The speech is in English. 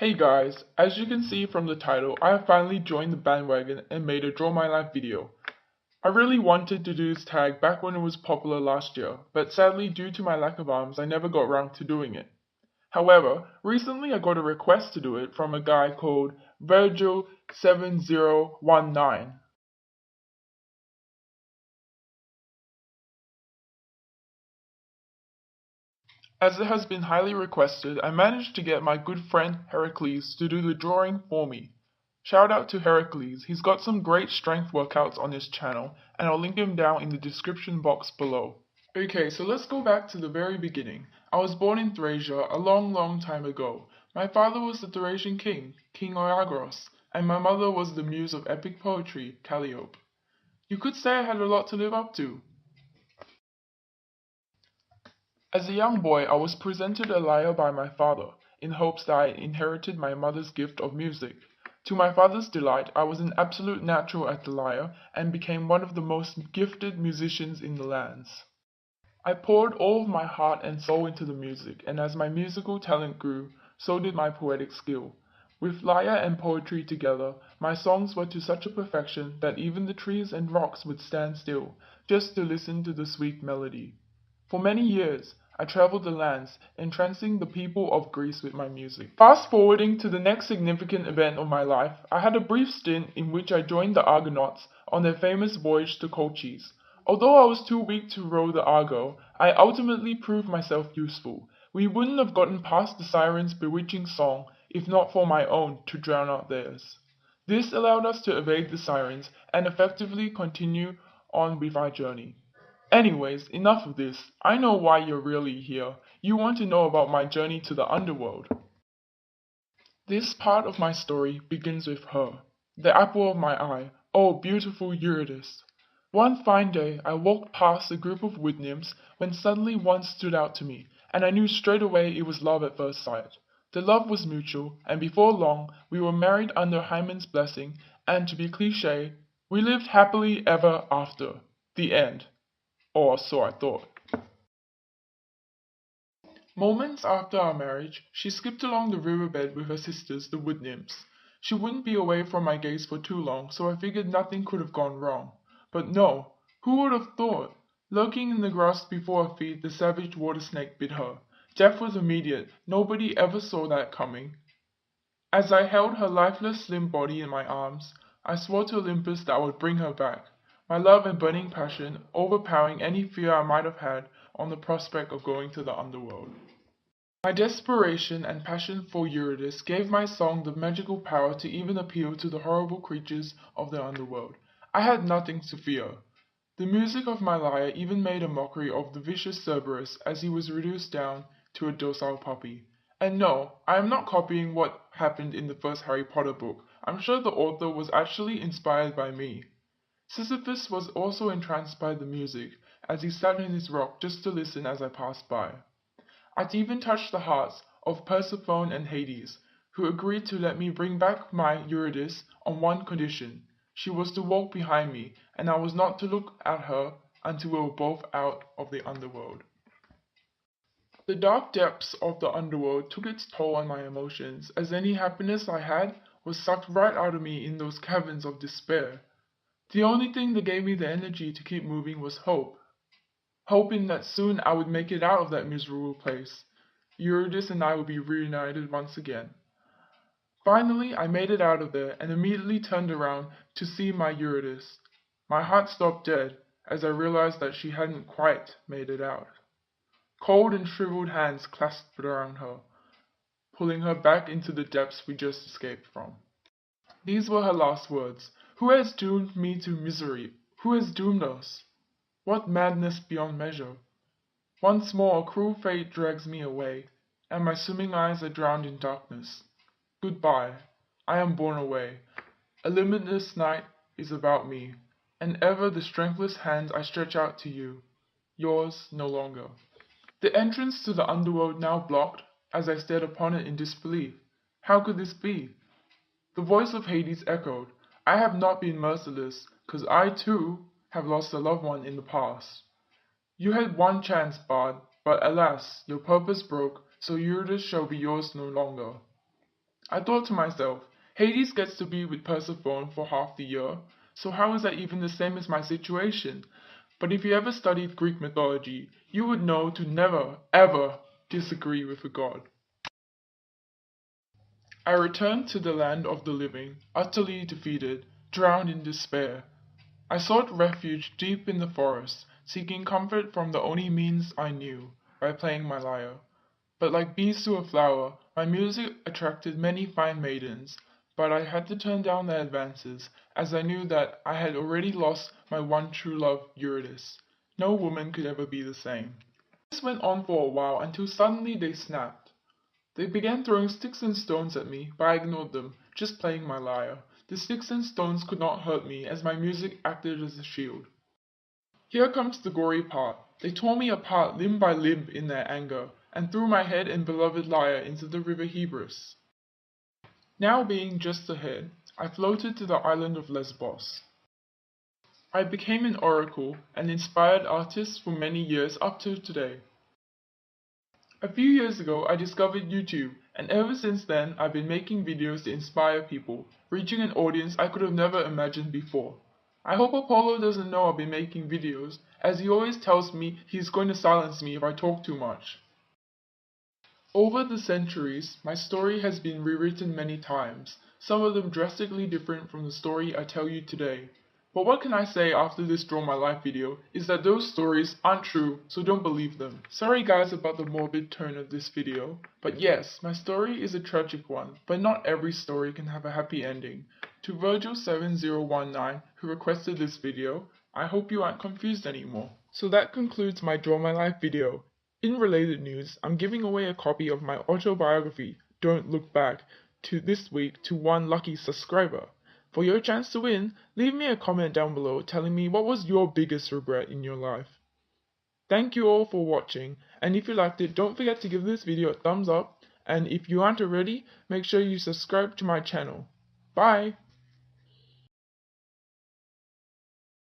Hey guys, as you can see from the title, I have finally joined the bandwagon and made a Draw My Life video. I really wanted to do this tag back when it was popular last year, but sadly due to my lack of arms I never got around to doing it. However, recently I got a request to do it from a guy called Virgil7019. As it has been highly requested, I managed to get my good friend Heracles to do the drawing for me. Shout out to Heracles, he's got some great strength workouts on his channel, and I'll link him down in the description box below. Okay, so let's go back to the very beginning. I was born in Thracia a long time ago. My father was the Thracian king, King Oiagros, and my mother was the muse of epic poetry, Calliope. You could say I had a lot to live up to. As a young boy, I was presented a lyre by my father, in hopes that I inherited my mother's gift of music. To my father's delight, I was an absolute natural at the lyre, and became one of the most gifted musicians in the lands. I poured all of my heart and soul into the music, and as my musical talent grew, so did my poetic skill. With lyre and poetry together, my songs were to such a perfection that even the trees and rocks would stand still, just to listen to the sweet melody. For many years, I traveled the lands, entrancing the people of Greece with my music. Fast forwarding to the next significant event of my life, I had a brief stint in which I joined the Argonauts on their famous voyage to Colchis. Although I was too weak to row the Argo, I ultimately proved myself useful. We wouldn't have gotten past the sirens' bewitching song if not for my own to drown out theirs. This allowed us to evade the sirens and effectively continue on with our journey. Anyways, enough of this. I know why you're really here. You want to know about my journey to the underworld. This part of my story begins with her, the apple of my eye, oh beautiful Eurydice. One fine day I walked past a group of wood nymphs when suddenly one stood out to me, and I knew straight away it was love at first sight. The love was mutual, and before long we were married under Hymen's blessing, and to be cliché, we lived happily ever after. The end. Or so I thought. Moments after our marriage, she skipped along the riverbed with her sisters, the wood nymphs. She wouldn't be away from my gaze for too long, so I figured nothing could have gone wrong. But no, who would have thought? Lurking in the grass before her feet, the savage water snake bit her. Death was immediate. Nobody ever saw that coming. As I held her lifeless, slim body in my arms, I swore to Olympus that I would bring her back. My love and burning passion overpowering any fear I might have had on the prospect of going to the underworld. My desperation and passion for Eurydice gave my song the magical power to even appeal to the horrible creatures of the underworld. I had nothing to fear. The music of my lyre even made a mockery of the vicious Cerberus as he was reduced down to a docile puppy. And no, I am not copying what happened in the first Harry Potter book. I'm sure the author was actually inspired by me. Sisyphus was also entranced by the music, as he sat on his rock just to listen as I passed by. I'd even touched the hearts of Persephone and Hades, who agreed to let me bring back my Eurydice on one condition. She was to walk behind me, and I was not to look at her until we were both out of the underworld. The dark depths of the underworld took its toll on my emotions, as any happiness I had was sucked right out of me in those caverns of despair. The only thing that gave me the energy to keep moving was hope. Hoping that soon I would make it out of that miserable place. Eurydice and I would be reunited once again. Finally, I made it out of there and immediately turned around to see my Eurydice. My heart stopped dead as I realized that she hadn't quite made it out. Cold and shriveled hands clasped around her, pulling her back into the depths we just escaped from. These were her last words. Who has doomed me to misery? Who has doomed us? What madness beyond measure! Once more a cruel fate drags me away, and my swimming eyes are drowned in darkness. Goodbye. I am borne away. A limitless night is about me, and ever the strengthless hands I stretch out to you, yours no longer. The entrance to the underworld now blocked, as I stared upon it in disbelief. How could this be? The voice of Hades echoed, I have not been merciless, 'cause I, too, have lost a loved one in the past. You had one chance, bard, but alas, your purpose broke, so Eurydice shall be yours no longer. I thought to myself, Hades gets to be with Persephone for half the year, so how is that even the same as my situation? But if you ever studied Greek mythology, you would know to never, ever disagree with a god. I returned to the land of the living, utterly defeated, drowned in despair. I sought refuge deep in the forest, seeking comfort from the only means I knew, by playing my lyre. But like bees to a flower, my music attracted many fine maidens, but I had to turn down their advances, as I knew that I had already lost my one true love, Eurydice. No woman could ever be the same. This went on for a while until suddenly they snapped. They began throwing sticks and stones at me, but I ignored them, just playing my lyre. The sticks and stones could not hurt me, as my music acted as a shield. Here comes the gory part. They tore me apart limb by limb in their anger, and threw my head and beloved lyre into the river Hebrus. Now being just ahead, I floated to the island of Lesbos. I became an oracle and inspired artists for many years up to today. A few years ago, I discovered YouTube, and ever since then, I've been making videos to inspire people, reaching an audience I could have never imagined before. I hope Apollo doesn't know I've been making videos, as he always tells me he's going to silence me if I talk too much. Over the centuries, my story has been rewritten many times, some of them drastically different from the story I tell you today. But what can I say after this Draw My Life video is that those stories aren't true, so don't believe them. Sorry guys about the morbid tone of this video, but yes, my story is a tragic one, but not every story can have a happy ending. To Virgil7019, who requested this video, I hope you aren't confused anymore. So that concludes my Draw My Life video. In related news, I'm giving away a copy of my autobiography, Don't Look Back, this week to one lucky subscriber. For your chance to win, leave me a comment down below telling me what was your biggest regret in your life. Thank you all for watching, and if you liked it, don't forget to give this video a thumbs up, and if you aren't already, make sure you subscribe to my channel. Bye!